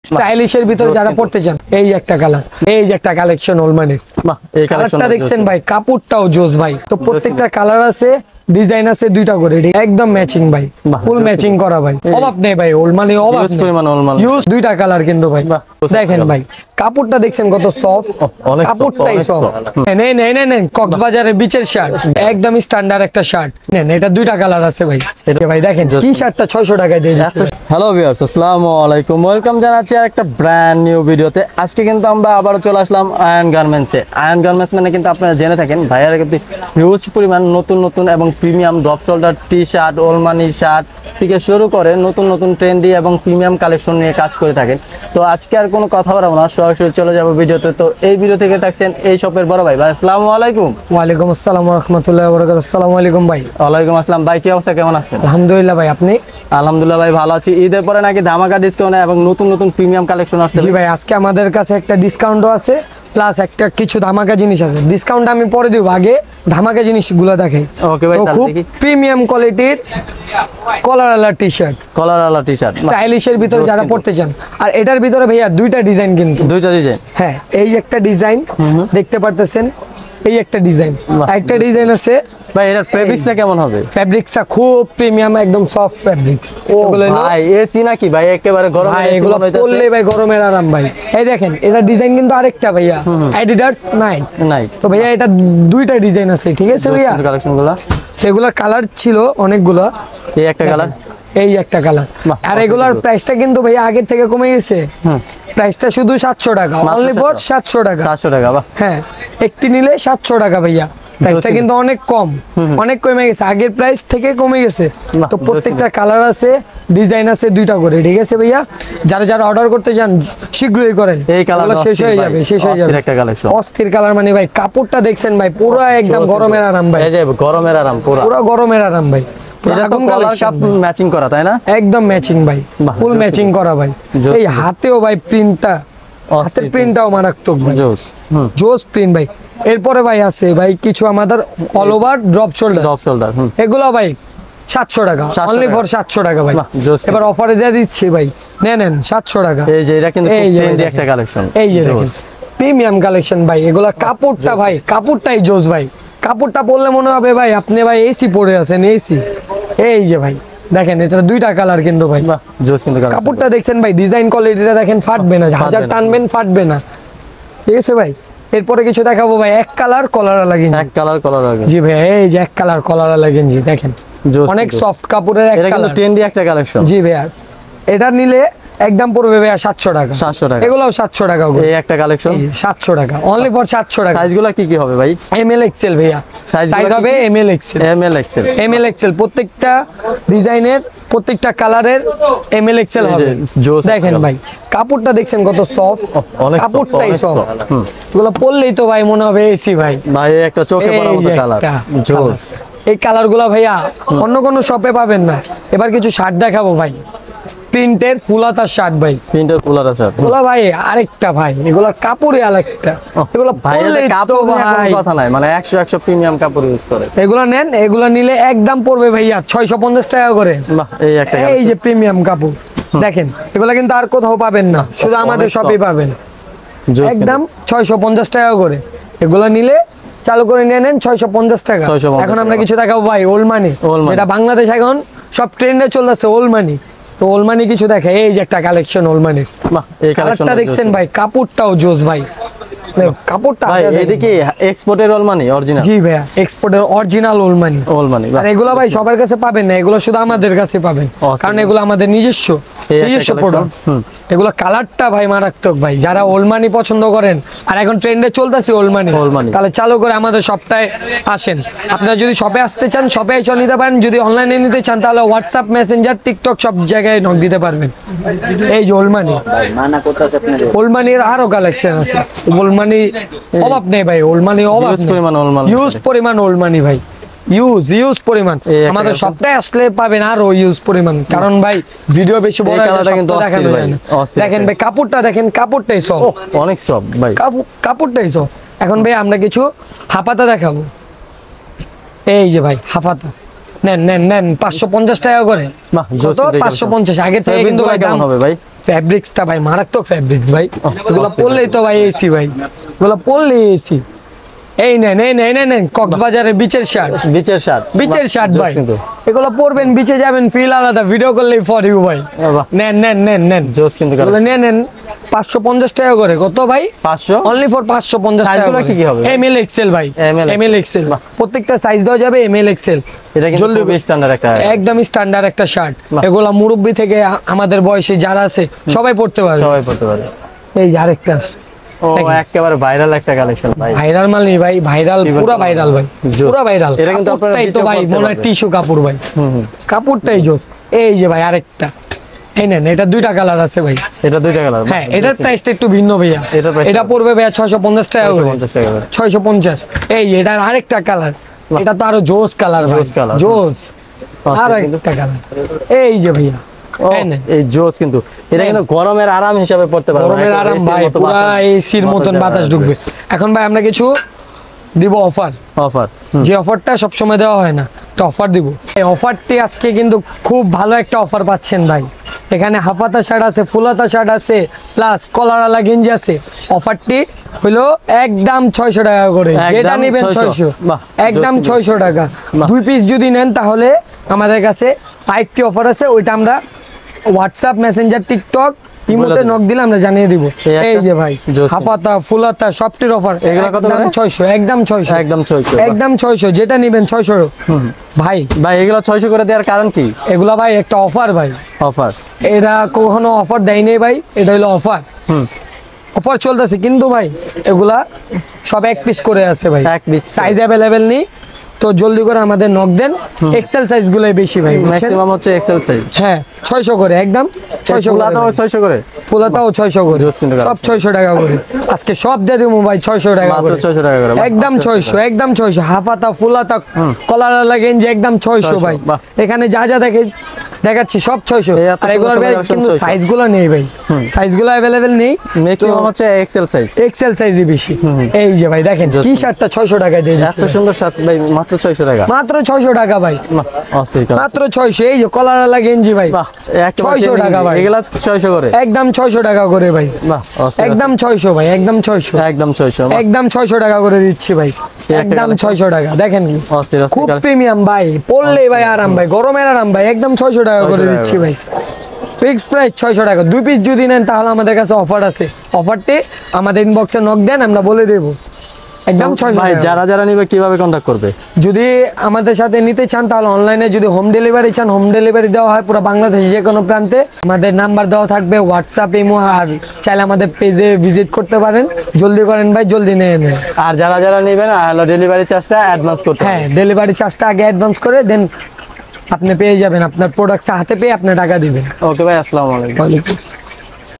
স্টাইলিশের ভিতরে যারা পড়তে চান, এই একটা কালার, এই যে একটা কালেকশন ওলমানির। বাহ, এই কালারটা দেখছেন ভাই, কাপড়টাও জোস ভাই। তো প্রত্যেকটা কালার আছে, ডিজাইন আছে দুইটা করে, একদম ম্যাচিং ভাই, ফুল ম্যাচিং করা ভাই, অভাব নেই ভাই ওলমানি, অভাব নেই। ইউজ দুইটা কালার কিন্তু ভাই। দেখেন ভাই কাপড়টা দেখছেন কত সফট, কাপড়টাই সফট। নেন নেন নেন, কক্সবাজারের বিচের শার্ট, একদম স্ট্যান্ডার্ড একটা শার্ট নেন। এটা দুইটা কালার আছে ভাই। এটা ভাই দেখেন কি শার্টটা 600 টাকায় দিয়ে দিচ্ছি। হ্যালো ভিউয়ার্স, আসসালামু আলাইকুম, ওয়েলকাম জানাচ্ছি একটা ব্র্যান্ড নিউ ভিডিওতে। আজকে কিন্তু আমরা আবারও চলে আসলাম আয়ন গার্মেন্টসে। আয়ন গার্মেন্টস মানে কিন্তু আপনারা জেনে থাকেন ভাইয়ারা কিন্তু হিউজ পরিমাণ নতুন নতুন এবং premium drop shoulder t shirt, ওলমানি শার্ট থেকে শুরু করে নতুন নতুন ট্রেন্ডি এবং প্রিমিয়াম কালেকশন নিয়ে কাজ করে থাকেন। তো আজকে আর কোনো কথা বলবো না, সরাসরি চলে যাবো ভিডিওতে। তো এই ভিডিও থেকে থাকছেন এই শপের বড় ভাই। ভাই আসসালামু আলাইকুম। ওয়ালাইকুম আসসালাম ওয়া রাহমাতুল্লাহি ওয়া বারাকাতুহু। আসসালামু আলাইকুম ভাই। ওয়ালাইকুম আসসালাম ভাই, কি অবস্থা, কেমন আছেন? আলহামদুলিল্লাহ ভাই, আপনি? আলহামদুলিল্লাহ ভাই, ভালো আছি। ঈদের পরে নাকি ধামাকা ডিসকাউন্ট এবং নতুন নতুন প্রিমিয়াম কালেকশন আসছে? জি ভাই, আজকে আমাদের কাছে একটা ডিসকাউন্টও আছে, প্লাস একটা কিছু ধামাকা জিনিস আছে। ডিসকাউন্ট আমি পরে দিব, আগে ধামাকা জিনিসগুলো দেখাই। ওকে ভাই, তাহলে খুব প্রিমিয়াম কোয়ালিটির কলারওয়ালা টি-শার্ট, কলারওয়ালা টি-শার্ট স্টাইলিশের ভিতরে যারা পড়তে চান। আর এটার ভিতরে ভাইয়া দুইটা ডিজাইন, কিন্তু দুইটা ডিজাইন। হ্যাঁ, এই একটা ডিজাইন দেখতে পারতেছেন, এই একটা ডিজাইন, একটা ডিজাইন আছে ভাই। এটার ফেব্রিক্সটা কেমন হবে? ফেব্রিক্সটা খুব প্রিমিয়াম, একদম সফট ফেব্রিক্স। ও ভাই, এসি নাকি ভাই? একেবারে গরম, ভাই এগুলো পরলে ভাই গরমের আরাম ভাই। এই দেখেন এটা ডিজাইন কিন্তু আরেকটা ভাইয়া, অ্যাডিডাস নাই। তো ভাইয়া এটা দুইটা ডিজাইন আছে, ঠিক আছে ভাইয়া? কালেকশনগুলো এগুলা কালার ছিল অনেকগুলো, এই একটা কালার, এই একটা কালার। আর এগুলার প্রাইসটা কিন্তু ভাইয়া আগের থেকে কমে গেছে। প্রাইসটা শুধু 700 টাকা, অনলি ফর 700 টাকা। 700 টাকা বাহ। হ্যাঁ, একটি নিলে 700 টাকা ভাইয়া। প্রাইসটা কিন্তু অনেক কম, অনেক কমে গেছে, আগের প্রাইস থেকে কমে গেছে। তো প্রত্যেকটা কালার আছে, ডিজাইন আছে দুইটা করে, ঠিক আছে ভাইয়া? যারা যারা অর্ডার করতে চান শীঘ্রই করেন, এই কালার শেষ হয়ে যাবে, শেষ হয়ে যাবে। একটা কালেকশন অস্থির কালার মানে ভাই, কাপড়টা দেখছেন ভাই, পুরো একদম গরমের আরাম ভাই। এই যে গরমের আরাম, পুরো গরমের আরাম ভাই। ম্যাচিং করা, তাই না? একদম ম্যাচিং ভাই, ফুল ম্যাচিং করা ভাই। এই হাতেও ভাই প্রিন্টটা, হাতের প্রিন্টটাও মারাত্মক ভাই, জোস প্রিন্ট ভাই। এরপরে ভাই আছে ভাই কিছু আমাদের অল ওভার ড্রপ শোল্ডার, এগুলো ভাই 700 টাকা, অনলি ফর 700 টাকা ভাই। এবার অফারে দিয়ে দিচ্ছি ভাই, নেন 700 টাকা। এই যে এটা কিন্তু ট্রেন্ডি একটা কালেকশন, এই যে দেখেন প্রিমিয়াম কালেকশন ভাই। এগুলা কাপড়টা ভাই, কাপড়টাই জোস ভাই। কাপড়টা পরলে মনে হবে ভাই আপনি ভাই এসি পরে আছেন, এসি। এই যে ভাই দেখেন, এটা দুইটা কালার কিন্তু ভাই, জোস কিন্তু কাপড়টা দেখছেন ভাই, ডিজাইন কোয়ালিটিটা দেখেন, ফাটবে না, হাজার টানবেন ফাটবে না, ঠিক আছে ভাই? এরপরে কিছু দেখাবো ভাই, এক কালার কলারওয়ালা গেঞ্জি, এক কালার কলারওয়ালা। জি ভাই, এই যে এক কালার কলারওয়ালা গেঞ্জি দেখেন, অনেক সফট কাপড়ের এক কালার, ট্রেন্ডি একটা কালেকশন। জি ভাই, এটা নিলে একদম পড়বে ভাই 700 টাকা, 700 টাকা। এগুলোও 700 টাকা, এই একটা কালেকশন 700 টাকা, অনলি ফর 700 টাকা। সাইজগুলো কি কি হবে ভাই? এমএল এক্সেল ভাইয়া, সাইজ হবে এমএল এক্সেল। প্রত্যেকটা ডিজাইনের, প্রত্যেকটা কালারের এমএল এক্সেল হবে। দেখেন ভাই কাপড়টা দেখছেন কত সফট, কাপড়টাই সফট। এগুলো পরলেই তো ভাই মনে হবে এসি ভাই। ভাই একটা চোখে পড়ার মতো কালার, জোস। এই কালারগুলো ভাইয়া অন্য কোনো শপে পাবেন না। এবার কিছু শার্ট দেখাবো ভাই, প্রিন্টের ফুলাতার শার্ট ভাই, প্রিন্টের ফুলাতার শার্ট। এগুলো ভাই আরেকটা ভাই, এগুলোর কাপড়ই আরেকটা। এগুলো পরলে কাপড় ভাই কথা নাই, মানে 100 প্রিমিয়াম কাপড় ইউজ করে। এগুলো নেন, এগুলো নিলে একদম পড়বে ভাইয়া 650 টাকা করে। বাহ, এই একটা, এই যে প্রিমিয়াম কাপড় দেখেন, এগুলো কিন্তু আর কোথাও পাবেন না, শুধু আমাদের শপেই পাবেন। একদম 650 টাকা করে। এগুলো নিলে চালু করে নিয়ে নেন 650 টাকা। এখন আমরা কিছু দেখাবো ভাই ওলমানি, যেটা বাংলাদেশ এখন সব ট্রেন্ডে চলতেছে, ওলমানি। তো ওলমানি কিছু দেখে, এই যে একটা কালেকশন ওলমানির, এই কালেকশনটা দেখছেন ভাই, কাপড়টাও জোস ভাই। কাপড়টা ভাই এদিকে এক্সপোর্টের ওলমানি অরিজিনাল। জি ভাইয়া, এক্সপোর্টের অরিজিনাল ওলমানি। আর এগুলো ভাই সবার কাছে পাবেন না, এগুলো শুধু আমাদের কাছে পাবেন, কারণ এগুলো আমাদের নিজস্ব প্রোডাক্ট। এগুলো কালারটা ভাই মারাত্মক ভাই। যারা ওলমানি পছন্দ করেন, আর এখন ট্রেন্ডে চলতেছে ওলমানি, তাহলে চালু করে আমাদের শপটায় আসেন। আপনারা যদি শপে আসতে চান, শপে এসে নিতে পারেন। যদি অনলাইনে নিতে চান, তাহলে হোয়াটসঅ্যাপ, মেসেঞ্জার, টিকটক সব জায়গায় নক দিতে পারবেন। এই যে ওলমানি, ওলমানির আরো কালেকশন আছে। ওলমানি অভাব নেই ভাই, ওলমানি অভাব, ইউজ পরিমাণ ওলমানি ভাই, ইউজ পরিমাণ। আমাদের সবটাই আসলে পাবেন আরো ইউজ পরিমাণ, কারণ ভাই ভিডিও বেশি বড় দেখানো যায় না। দেখেন ভাই কাপড়টা দেখেন, কাপড়টাই সব অনেক সব ভাই, কাপড়টাই সব। এখন ভাই আমরা কিছু হাফাতা দেখাবো। এই যে ভাই হাফাতা নেন 550 টাকা করে। 550 আগে থেকে কিন্তু ভাই দাম হবে ভাই। ফ্যাব্রিক্সটা ভাই মারাত্মক ফ্যাব্রিক্স ভাই, এগুলো পরলেই তো ভাই এসি ভাই, এগুলো পরলেই এসি। এই নেন কক্সবাজারের বিচের শার্ট, বিচের শার্ট ভাই, এগুলো পরবেন বিচে যাবেন, ফিল আলাদা, ভিডিও করলেই ফর ইউ ভাই। নেন জোস কিন্তু এগুলো নেন 550 টাকা করে। কত ভাই? 500 অনলি ফর 550 টাকা। সাইজগুলো কি হবে? এমএল এক্সেল ভাই, এমএল এক্সেল, প্রত্যেকটা সাইজ দেওয়া যাবে এমএল এক্সেল। এটা কিন্তু খুবই স্ট্যান্ডার্ড একটা, একদম স্ট্যান্ডার্ড একটা শার্ট। এগুলো মুরব্বি থেকে আমাদের বয়সী যারা আছে সবাই পড়তে পারে, এই আরেকটা ও একেবারে ভাইরাল একটা কালেকশন ভাই, ভাইরাল মাল নেই ভাই, ভাইরাল পুরো ভাইরাল ভাই, পুরো ভাইরাল। এটা কিন্তু আপনারা তো ভাই মনে হয় টিস্যু কাপড় ভাই, কাপড়টাই জোস। এই যে ভাই আরেকটা, এই নেন, এটা দুইটা কালার আছে ভাই, এটা দুইটা কালার। হ্যাঁ, এটার প্রাইসটা একটু ভিন্ন ভাইয়া, এটা পড়বে ভাইয়া 650 টাকা করে, 650। এই এটার আরেকটা কালার, এটা তো আরো জোস কালার ভাই, জোস আরেকটা কালার। এই যে ভাইয়া এই জোস, কিন্তু এটা কিন্তু গরমের আরাম হিসাবে পড়তে পারবেন, গরমের আরাম ভাই, পুরো এসির মতন বাতাস ঢুকবে। এখন ভাই আমরা কিছু দিব অফার, যে অফারটা সব সময় দেওয়া হয় না, তো অফার দিব। এই অফারটি আজকে কিন্তু খুব ভালো একটা অফার পাচ্ছেন ভাই। এখানে হাফাতা শার্ট আছে, ফুলাতা শার্ট আছে, প্লাস কলারওয়ালা গেঞ্জি আছে। অফারটি হলো একদম 600 টাকা করে, যেটা নেবেন 600, একদম 600 টাকা। 2 পিস যদি নেন তাহলে আমাদের কাছে আরেকটি অফার আছে, ওইটা আমরা হোয়াটসঅ্যাপ, মেসেঞ্জার, টিকটক, ইমোতে নক দিলে আমরা জানিয়ে দিব। এই যে ভাই হাফাতা, ফুলাতা সবটির অফার, এগুলো কত করে? 600, একদম 600, একদম 600, যেটা নেবেন 600 ভাই। এগুলো 600 করে দেওয়ার কারণ কি? এগুলা ভাই একটা অফার ভাই, অফার। এরা কখনো অফার দেয়নি ভাই, এটা হলো অফার, অফার চলতেছে। কিন্তু ভাই এগুলা সব এক পিস করে আছে ভাই, এক পিস, সাইজ অ্যাভেলেবেল নেই, তো জলদি করে আমাদের নক দেন। এক্সেল সাইজ গুলোই বেশি ভাই, ম্যাক্সিমাম হচ্ছে এক্সেল সাইজ। হ্যাঁ 600 করে, একদম 600। ফুলাতাও 600 করে, ফুলাতাও 600 করে, সব 600 টাকা করে। আজকে সব দিয়ে দেবো ভাই 600 টাকা করে, 600 টাকা করে, একদম 600, একদম 600। হাফাতা, ফুলাতা, কলারওয়ালা গেঞ্জি একদম 600 ভাই। এখানে যা যা দেখাচ্ছি সব 600। আর এগুলোর কিন্তু সাইজগুলো নেই ভাই, সাইজগুলো अवेलेबल নেই, ম্যাক্সিমাম হচ্ছে এক্সেল সাইজ, এক্সেল সাইজই বেশি। এই যে ভাই দেখেন টি শার্টটা 600 টাকায় দিয়ে দিচ্ছি, এত সুন্দর শার্ট ভাই, মাত্র 600 টাকা, মাত্র 600 টাকা ভাই, মাত্র 600। এই যে কলারওয়ালা গেঞ্জি ভাই 600 টাকা ভাই, এগুলা 600 করে, একদম 600 টাকা করে ভাই, একদম 600 ভাই, একদম 600, একদম 600, একদম 600 টাকা করে দিচ্ছি ভাই, একদম 600 টাকা। দেখেন খুব প্রিমিয়াম ভাই, পরলে ভাই আরাম ভাই, গরমের আরাম ভাই, একদম 600 টাকা করে দিচ্ছি ভাই, ফিক্স প্রাইস 600 টাকা। 2 পিস যদি নেন তাহলে আমাদের কাছে অফার আছে, অফারটি আমাদের ইনবক্সে নক দেন, আমরা বলে দেবো। একদম 600 ভাই। যারা যারা নিবে কিভাবে কন্টাক্ট করবে? যদি আমাদের সাথে নিতে চান তাহলে অনলাইনে, যদি হোম ডেলিভারি চান হোম ডেলিভারি দেওয়া হয় পুরো বাংলাদেশে যে কোনো প্রান্তে। আমাদের নাম্বার দেওয়া থাকবে, হোয়াটসঅ্যাপ, ইমো, আর চাইলে আমাদের পেজে ভিজিট করতে পারেন। জলদি করেন ভাই, জলদি নিয়ে নেন। আর যারা যারা নেবেন ডেলিভারি চার্জটা অ্যাডভান্স করতে, হ্যাঁ ডেলিভারি চার্জটা আগে অ্যাডভান্স করে দেন, আপনি পেয়ে যাবেন, আপনার প্রোডাক্টটা হাতে পেয়ে আপনি টাকা দিবেন। ওকে ভাই, আসসালামু আলাইকুম।